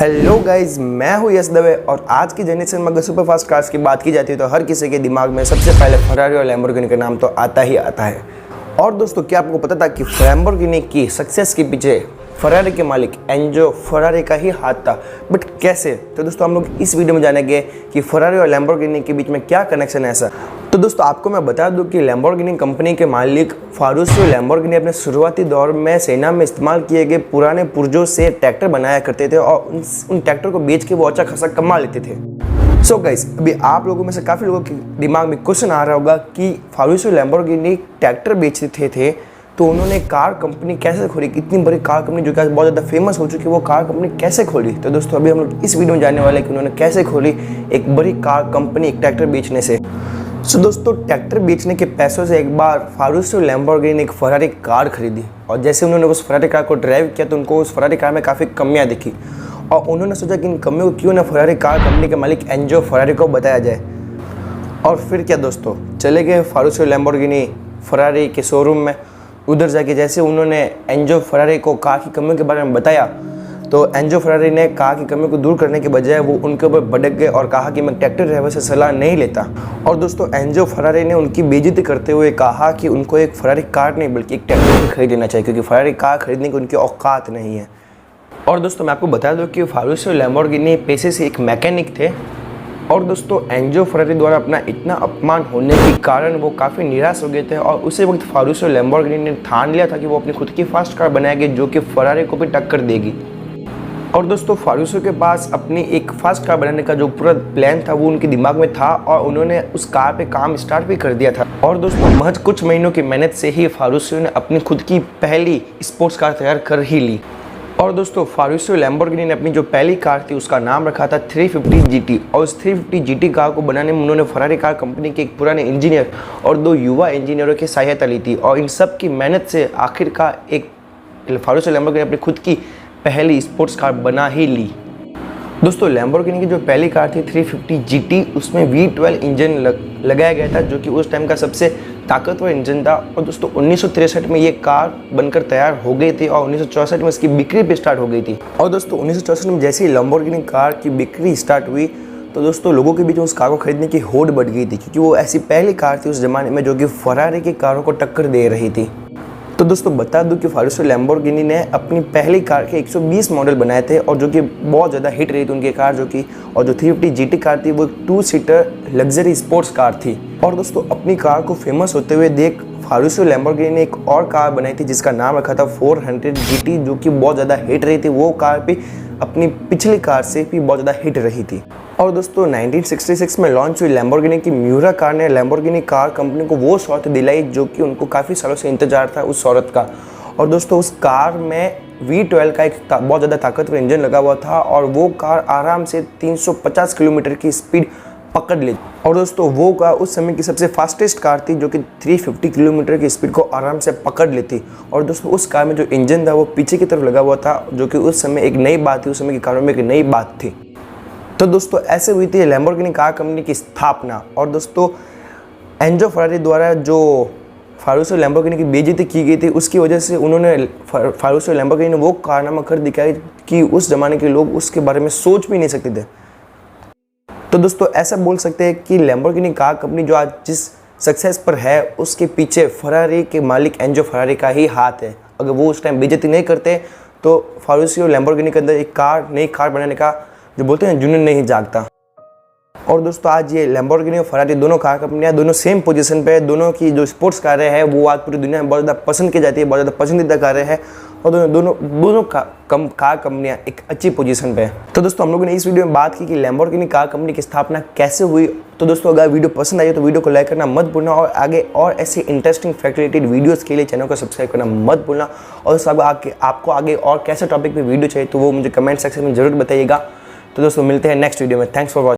Hello guys, मैं हूँ यश दवे और आज की जनरेशन में अगर सुपर फास्ट कार्स की बात की जाती है तो हर किसी के दिमाग में सबसे पहले फरारी और लैम्बोर्गिनी का नाम तो आता ही आता है। और दोस्तों, क्या आपको पता था कि लैम्बोर्गिनी की सक्सेस के पीछे फरारी के मालिक एंजो फरारी का ही हाथ था। बट कैसे? तो दोस्तों, हम लोग इस वीडियो में जानेंगे कि फरारी और लैम्बोर्गिनी के बीच में क्या कनेक्शन है ऐसा। तो दोस्तों, आपको मैं बता दूं कि लैम्बोर्गिनी कंपनी के मालिक फारुसियो लैम्बोर्गिनी अपने शुरुआती दौर में सेना में इस्तेमाल किए गए पुराने पुर्जों से ट्रैक्टर बनाया करते थे और उन ट्रैक्टर को बेच के वो अच्छा खासा कमा लेते थे। सो गाइस, अभी आप लोगों में से काफ़ी लोगों के दिमाग में क्वेश्चन आ रहा होगा कि फारुसियो लैम्बोर्गिनी ट्रैक्टर बेचते थे तो उन्होंने कार कंपनी कैसे खोली? इतनी बड़ी कार कंपनी जो कि आज बहुत ज़्यादा फेमस हो चुकी है, वो कार कंपनी कैसे खोली? तो दोस्तों, अभी हम लोग इस वीडियो में जानने वाले हैं कि उन्होंने कैसे खोली एक बड़ी कार कंपनी एक ट्रैक्टर बेचने से। सो दोस्तों, ट्रैक्टर बेचने के पैसों से एक बार फारुसियो लैम्बोर्गिनी ने एक फरारी कार खरीदी और जैसे उन्होंने उस फरारी कार को ड्राइव किया तो उनको उस फरारी कार में काफ़ी कमियां दिखी और उन्होंने सोचा कि इन कमियों को क्यों ना फरारी कार कंपनी के मालिक एंजो फरारी को बताया जाए। और फिर क्या दोस्तों, चले गए फारुसियो लैम्बोर्गिनी फरारी के शोरूम में। उधर जाके जैसे उन्होंने एंजो फरारी को कार की कमियों के बारे में बताया तो एंजो फरारी ने कार की कमियों को दूर करने के बजाय वो उनके ऊपर भड़क गए और कहा कि मैं ट्रैक्टर ड्राइवर से सलाह नहीं लेता। और दोस्तों, एंजो फरारी ने उनकी बेइज्जती करते हुए कहा कि उनको एक फरारी कार नहीं बल्कि एक ट्रैक्टर खरीद लेना चाहिए क्योंकि फरारी कार खरीदने की उनकी औकात नहीं है। और दोस्तों, मैं आपको बता दूं कि फारुसियो लैम्बोर्गिनी पेशे से एक मैकेनिक थे और दोस्तों, एंजो फरारी द्वारा अपना इतना अपमान होने के कारण वो काफ़ी निराश हो गए थे और उसी वक्त फारुसियो लैम्बोर्गिनी ने ठान लिया था कि वो अपनी खुद की फास्ट कार बनाएंगे जो कि फरारी को भी टक्कर देगी। और दोस्तों, फारुसियो के पास अपनी एक फास्ट कार बनाने का जो पूरा प्लान था वो उनके दिमाग में था और उन्होंने उस कार पे काम स्टार्ट भी कर दिया था। और दोस्तों, महज कुछ महीनों की मेहनत से ही फारुसियो ने अपनी खुद की पहली स्पोर्ट्स कार तैयार कर ही ली। और दोस्तों, फारुसियो लैम्बोर्गिनी ने अपनी जो पहली कार थी उसका नाम रखा था 350 GT और उस 350 GT कार को बनाने में उन्होंने फरारी कार कंपनी के एक पुराने इंजीनियर और 2 युवा इंजीनियरों की सहायता ली थी और इन सब की मेहनत से आखिरकार एक फारुसियो लैम्बोर्गिनी अपनी खुद की पहली स्पोर्ट्स कार बना ही ली। दोस्तों, लैम्बोर्गिनी की जो पहली कार थी 350 GT उसमें V12 इंजन लगाया गया था जो कि उस टाइम का सबसे ताकतवर इंजन था। और दोस्तों, 1963 में ये कार बनकर तैयार हो गई थी और 1964 में इसकी बिक्री भी स्टार्ट हो गई थी। और दोस्तों, 1964 में जैसे ही लैम्बोर्गिनी कार की बिक्री स्टार्ट हुई तो दोस्तों, लोगों के बीच में उस कार को खरीदने की होड़ बढ़ गई थी क्योंकि वो ऐसी पहली कार थी उस ज़माने में जो कि फरारी की कारों को टक्कर दे रही थी। तो दोस्तों, बता दूं कि फारुसियो लैम्बोर्गिनी ने अपनी पहली कार के 120 मॉडल बनाए थे और जो कि बहुत ज़्यादा हिट रही थी उनकी कार जो 350 GT कार थी वो 2 सीटर लग्जरी स्पोर्ट्स कार थी। और दोस्तों, अपनी कार को फेमस होते हुए देख फारुसियो लैम्बोर्गिनी ने एक और कार बनाई थी जिसका नाम रखा था 400 GT जो कि बहुत ज़्यादा हिट रही थी। वो कार भी अपनी पिछली कार से भी बहुत ज़्यादा हिट रही थी। और दोस्तों, 1966 में लॉन्च हुई लैम्बोर्गिनी की म्यूरा कार ने लैम्बोर्गिनी कार कंपनी को वो शौहरत दिलाई जो कि उनको काफ़ी सालों से इंतजार था उस शौहरत का। और दोस्तों, उस कार में V12 का एक बहुत ज़्यादा ताकतवर इंजन लगा हुआ था और वो कार आराम से 350 किलोमीटर की स्पीड पकड़ ली। और दोस्तों, वो कार उस समय की सबसे फास्टेस्ट कार थी जो कि 350 किलोमीटर की स्पीड को आराम से पकड़ लेती। और दोस्तों, उस कार में जो इंजन था वो पीछे की तरफ लगा हुआ था जो कि उस समय एक नई बात थी, उस समय की कारों में एक नई बात थी। तो दोस्तों, ऐसे हुई थी लैम्बोर्गिनी कार कंपनी की स्थापना। और दोस्तों, एंजो फरारी द्वारा जो फारुसियो लैम्बोर्गिनी की बेइज्जती की गई थी उसकी वजह से उन्होंने फारुसियो लैम्बोर्गिनी ने वो कारनामा कर दिखाई कि उस ज़माने के लोग उसके बारे में सोच भी नहीं सकते थे। तो दोस्तों, ऐसा बोल सकते हैं कि लैम्बोर्गिनी कार कंपनी जो आज जिस सक्सेस पर है उसके पीछे फरारी के मालिक एंजो फरारी का ही हाथ है। अगर वो उस टाइम बेइज्जती नहीं करते तो फारुसियो लैम्बोर्गिनी के अंदर एक नई कार बनाने का जो बोलते हैं जुनून नहीं जागता। और दोस्तों, आज ये लैम्बोर्गिनी और फरारी दोनों कार कंपनियां दोनों सेम पोजीशन पे है। दोनों की जो स्पोर्ट्स कारें हैं वो आज पूरी दुनिया में बहुत ज़्यादा पसंद की जाती है, बहुत ज़्यादा पसंदीदा कारें हैं और दोनों कार कंपनियां एक अच्छी पोजीशन पे है। तो दोस्तों, हम लोगों ने इस वीडियो में बात की कि लैम्बोर्गिनी कार कंपनी की स्थापना कैसे हुई। तो दोस्तों, अगर वीडियो पसंद आई तो वीडियो को लाइक करना मत भूलना और आगे और ऐसे इंटरेस्टिंग फैक्ट रिलेटेड वीडियोज़ के लिए चैनल को सब्सक्राइब करना मत भूलना। और सब आपको आगे और कैसे टॉपिक पर वीडियो चाहिए तो वो मुझे कमेंट सेक्शन में ज़रूर बताइएगा। तो दोस्तों, मिलते हैं नेक्स्ट वीडियो में। Thanks for watching.